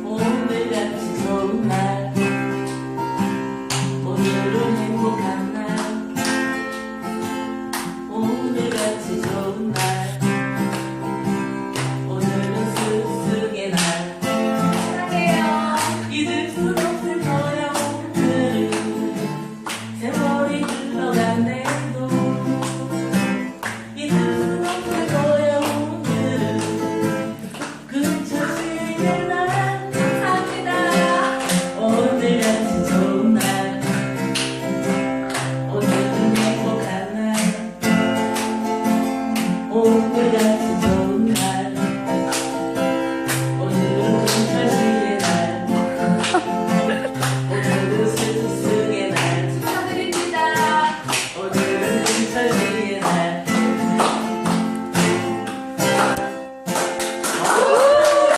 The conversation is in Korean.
오늘같이 좋은 날, 오늘은 행복한 날. 오늘같이 좋은 날, 오늘은 쓱쓱의 날. 사랑해요. 잊을 수 없을 거야 오늘은. 세월이 흘러간대도 잊을 수 없을 거야 오늘은. 그쳐지는 날. 감사합니다. 오늘같이 좋은 날, 오늘은 행복한 날. 오늘같이